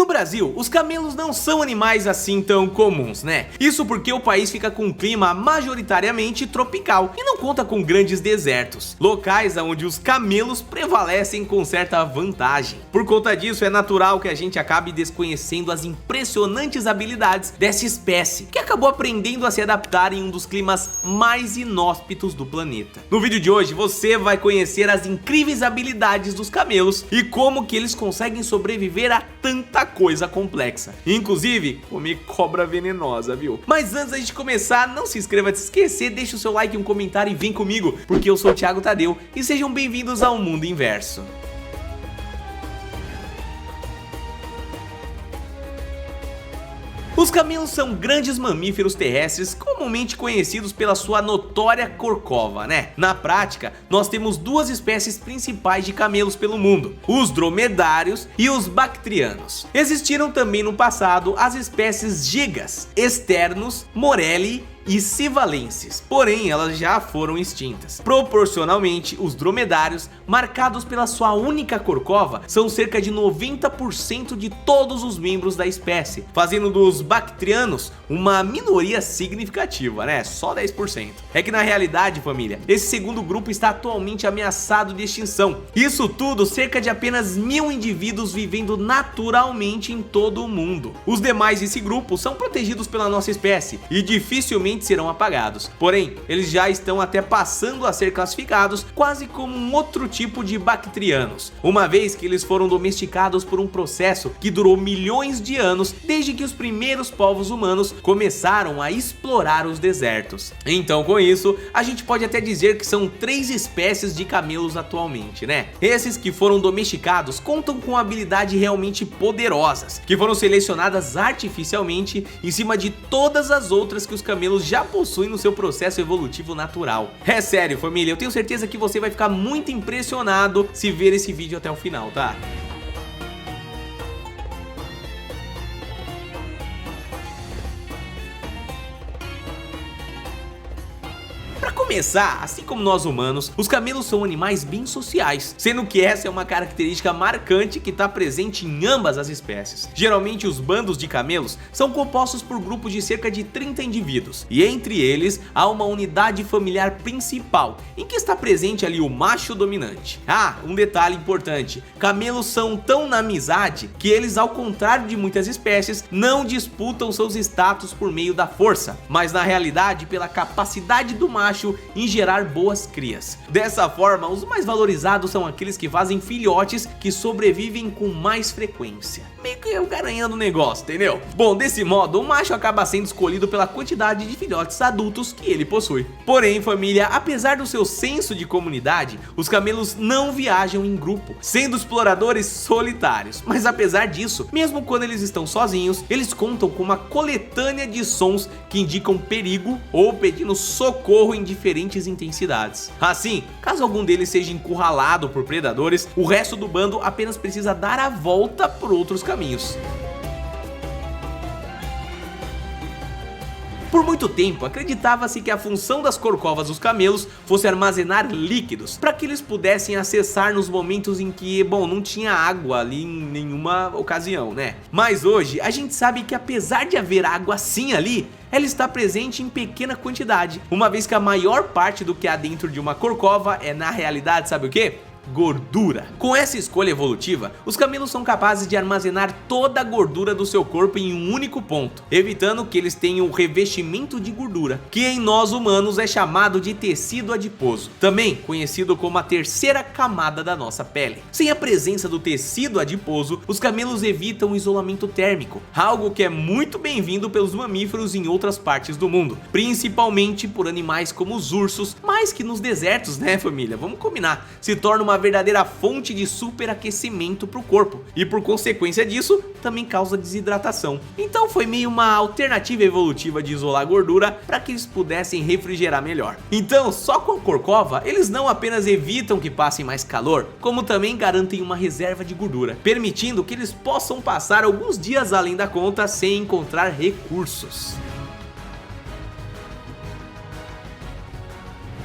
No Brasil, os camelos não são animais assim tão comuns, né? Isso porque o país fica com um clima majoritariamente tropical e não conta com grandes desertos, locais onde os camelos prevalecem com certa vantagem. Por conta disso, é natural que a gente acabe desconhecendo as impressionantes habilidades dessa espécie, que acabou aprendendo a se adaptar em um dos climas mais inóspitos do planeta. No vídeo de hoje, você vai conhecer as incríveis habilidades dos camelos e como que eles conseguem sobreviver a tanta coisa complexa, inclusive comer cobra venenosa, viu? Mas antes da gente começar, não se inscreva, se esquecer, deixa o seu like, um comentário e vem comigo, porque eu sou o Thiago Tadeu e sejam bem-vindos ao Mundo Inverso. Os camelos são grandes mamíferos terrestres comumente conhecidos pela sua notória corcova, né? Na prática, nós temos duas espécies principais de camelos pelo mundo, os dromedários e os bactrianos. Existiram também no passado as espécies gigas, externos, morelli e civalenses, porém elas já foram extintas. Proporcionalmente, os dromedários, marcados pela sua única corcova, são cerca de 90% de todos os membros da espécie, fazendo dos bactrianos uma minoria significativa, né? Só 10%. É que na realidade, família, esse segundo grupo está atualmente ameaçado de extinção. Isso tudo cerca de apenas 1000 indivíduos vivendo naturalmente em todo o mundo. Os demais desse grupo são protegidos pela nossa espécie e dificilmente serão apagados, porém eles já estão até passando a ser classificados quase como um outro tipo de bactrianos, uma vez que eles foram domesticados por um processo que durou milhões de anos desde que os primeiros povos humanos começaram a explorar os desertos. Então, com isso, a gente pode até dizer que são 3 espécies de camelos atualmente, né? Esses que foram domesticados contam com habilidades realmente poderosas, que foram selecionadas artificialmente em cima de todas as outras que os camelos já possuem no seu processo evolutivo natural. É sério, família, eu tenho certeza que você vai ficar muito impressionado se ver esse vídeo até o final, tá? Para começar, assim como nós humanos, os camelos são animais bem sociais, sendo que essa é uma característica marcante que está presente em ambas as espécies. Geralmente os bandos de camelos são compostos por grupos de cerca de 30 indivíduos, e entre eles há uma unidade familiar principal, em que está presente ali o macho dominante. Ah, um detalhe importante, camelos são tão na amizade que eles, ao contrário de muitas espécies, não disputam seus status por meio da força, mas na realidade pela capacidade do macho em gerar boas crias. Dessa forma, os mais valorizados são aqueles que fazem filhotes que sobrevivem com mais frequência. Meio que eu garanhando o negócio, entendeu? Bom, desse modo, o macho acaba sendo escolhido pela quantidade de filhotes adultos que ele possui. Porém, família, apesar do seu senso de comunidade, os camelos não viajam em grupo, sendo exploradores solitários. Mas apesar disso, mesmo quando eles estão sozinhos, eles contam com uma coletânea de sons que indicam perigo ou pedindo socorro em diferentes intensidades. Assim, caso algum deles seja encurralado por predadores, o resto do bando apenas precisa dar a volta por outros caminhos. Por muito tempo, acreditava-se que a função das corcovas dos camelos fosse armazenar líquidos, para que eles pudessem acessar nos momentos em que, bom, não tinha água ali em nenhuma ocasião, né? Mas hoje, a gente sabe que apesar de haver água sim ali, ela está presente em pequena quantidade, uma vez que a maior parte do que há dentro de uma corcova é, na realidade, sabe o quê? Gordura. Com essa escolha evolutiva, os camelos são capazes de armazenar toda a gordura do seu corpo em um único ponto, evitando que eles tenham o revestimento de gordura, que em nós humanos é chamado de tecido adiposo, também conhecido como a terceira camada da nossa pele. Sem a presença do tecido adiposo, os camelos evitam o isolamento térmico, algo que é muito bem-vindo pelos mamíferos em outras partes do mundo, principalmente por animais como os ursos, mas que nos desertos, né, família, vamos combinar, se torna uma verdadeira fonte de superaquecimento para o corpo e por consequência disso também causa desidratação. Então foi meio uma alternativa evolutiva de isolar a gordura para que eles pudessem refrigerar melhor. Então só com a corcova eles não apenas evitam que passem mais calor, como também garantem uma reserva de gordura, permitindo que eles possam passar alguns dias além da conta sem encontrar recursos.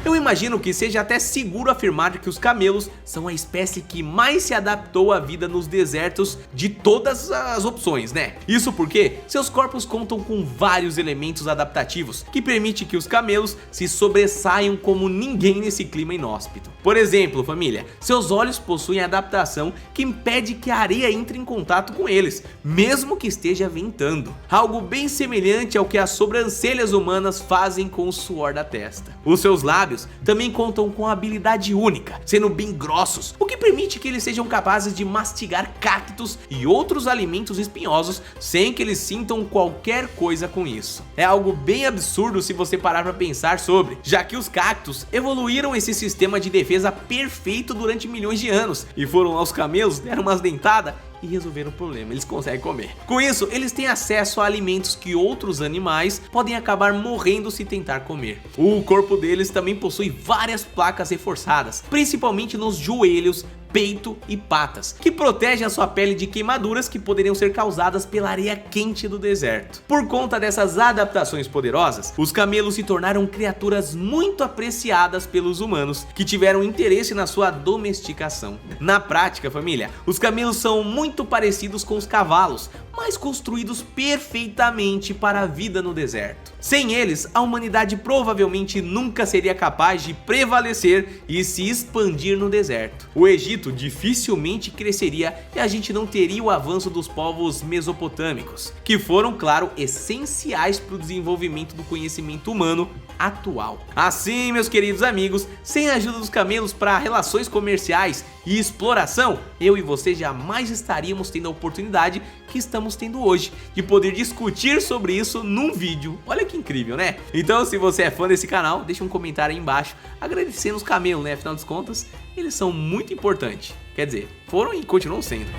Eu imagino que seja até seguro afirmar que os camelos são a espécie que mais se adaptou à vida nos desertos de todas as opções, né? Isso porque seus corpos contam com vários elementos adaptativos que permitem que os camelos se sobressaiam como ninguém nesse clima inóspito. Por exemplo, família, seus olhos possuem adaptação que impede que a areia entre em contato com eles, mesmo que esteja ventando. Algo bem semelhante ao que as sobrancelhas humanas fazem com o suor da testa. Os seus lábios também contam com uma habilidade única, sendo bem grossos, o que permite que eles sejam capazes de mastigar cactos e outros alimentos espinhosos sem que eles sintam qualquer coisa com isso. É algo bem absurdo se você parar para pensar sobre, já que os cactos evoluíram esse sistema de defesa perfeito durante milhões de anos e foram lá os camelos, deram umas dentadas e resolveram o problema, eles conseguem comer. Com isso, eles têm acesso a alimentos que outros animais podem acabar morrendo se tentar comer. O corpo deles também possui várias placas reforçadas, principalmente nos joelhos, peito e patas, que protegem a sua pele de queimaduras que poderiam ser causadas pela areia quente do deserto. Por conta dessas adaptações poderosas, os camelos se tornaram criaturas muito apreciadas pelos humanos, que tiveram interesse na sua domesticação. Na prática, família, os camelos são muito parecidos com os cavalos, mas construídos perfeitamente para a vida no deserto. Sem eles, a humanidade provavelmente nunca seria capaz de prevalecer e se expandir no deserto. O Egito dificilmente cresceria e a gente não teria o avanço dos povos mesopotâmicos, que foram, claro, essenciais para o desenvolvimento do conhecimento humano atual. Assim, meus queridos amigos, sem a ajuda dos camelos para relações comerciais e exploração, eu e você jamais estaríamos tendo a oportunidade que estamos tendo hoje de poder discutir sobre isso num vídeo. Olha que incrível, né? Então, se você é fã desse canal, deixa um comentário aí embaixo agradecendo os camelos, né? Afinal das contas, eles são muito importantes. Quer dizer, foram e continuam sendo.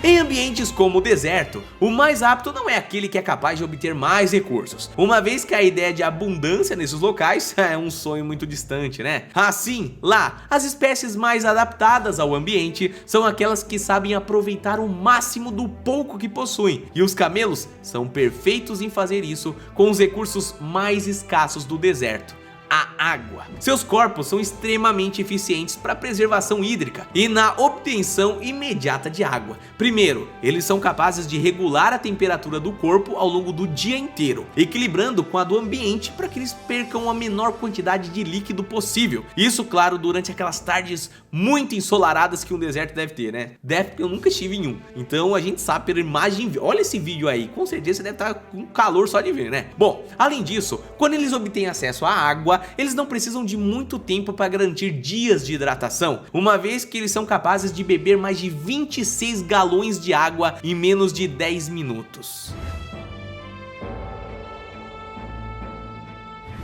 Em ambientes como o deserto, o mais apto não é aquele que é capaz de obter mais recursos, uma vez que a ideia de abundância nesses locais é um sonho muito distante, né? Assim, lá, as espécies mais adaptadas ao ambiente são aquelas que sabem aproveitar o máximo do pouco que possuem, e os camelos são perfeitos em fazer isso com os recursos mais escassos do deserto: a água. Seus corpos são extremamente eficientes para a preservação hídrica e na obtenção imediata de água. Primeiro, eles são capazes de regular a temperatura do corpo ao longo do dia inteiro, equilibrando com a do ambiente para que eles percam a menor quantidade de líquido possível. Isso, claro, durante aquelas tardes muito ensolaradas que um deserto deve ter, né? Eu nunca estive em um, então a gente sabe pela imagem. Olha esse vídeo aí, com certeza você deve estar com calor só de ver, né? Bom, além disso, quando eles obtêm acesso à água, eles não precisam de muito tempo para garantir dias de hidratação, uma vez que eles são capazes de beber mais de 26 galões de água em menos de 10 minutos.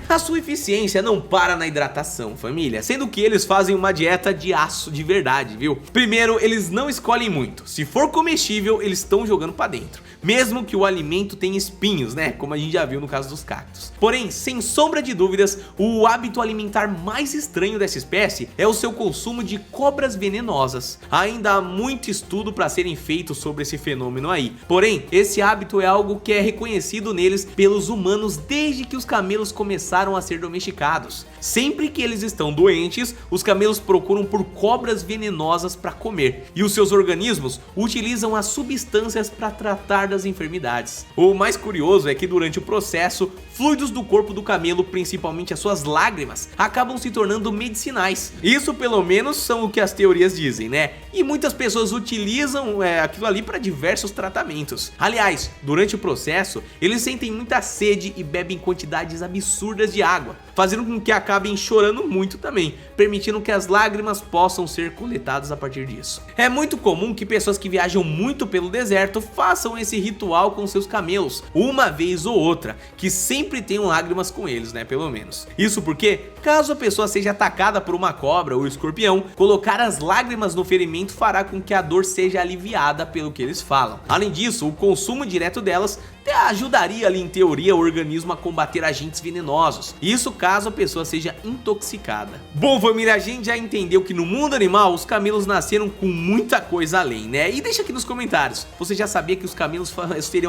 A sua eficiência não para na hidratação, família, sendo que eles fazem uma dieta de aço de verdade, viu? Primeiro, eles não escolhem muito, se for comestível, eles estão jogando pra dentro, mesmo que o alimento tenha espinhos, né, como a gente já viu no caso dos cactos. Porém, sem sombra de dúvidas, o hábito alimentar mais estranho dessa espécie é o seu consumo de cobras venenosas. Ainda há muito estudo para serem feitos sobre esse fenômeno aí, porém, esse hábito é algo que é reconhecido neles pelos humanos desde que os camelos começaram a ser domesticados. Sempre que eles estão doentes, os camelos procuram por cobras venenosas para comer, e os seus organismos utilizam as substâncias para tratar das enfermidades. O mais curioso é que durante o processo, fluidos do corpo do camelo, principalmente as suas lágrimas, acabam se tornando medicinais. Isso pelo menos são o que as teorias dizem, né? E muitas pessoas utilizam aquilo ali para diversos tratamentos. Aliás, durante o processo, eles sentem muita sede e bebem quantidades absurdas de água, fazendo com que acabem chorando muito também, permitindo que as lágrimas possam ser coletadas a partir disso. É muito comum que pessoas que viajam muito pelo deserto façam esse ritual com seus camelos, uma vez ou outra, que sempre tenham lágrimas com eles, né, pelo menos. Isso porque, caso a pessoa seja atacada por uma cobra ou escorpião, colocar as lágrimas no ferimento fará com que a dor seja aliviada, pelo que eles falam. Além disso, o consumo direto delas até ajudaria ali em teoria o organismo a combater agentes venenosos. Isso caso a pessoa seja intoxicada. Bom família, a gente já entendeu que no mundo animal os camelos nasceram com muita coisa além, né? E deixa aqui nos comentários, você já sabia que os camelos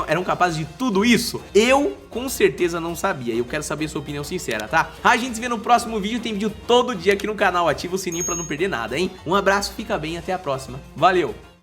eram capazes de tudo isso? Eu com certeza não sabia, e eu quero saber sua opinião sincera, tá? A gente se vê no próximo vídeo, tem vídeo todo dia aqui no canal, ativa o sininho pra não perder nada, hein? Um abraço, fica bem, até a próxima. Valeu!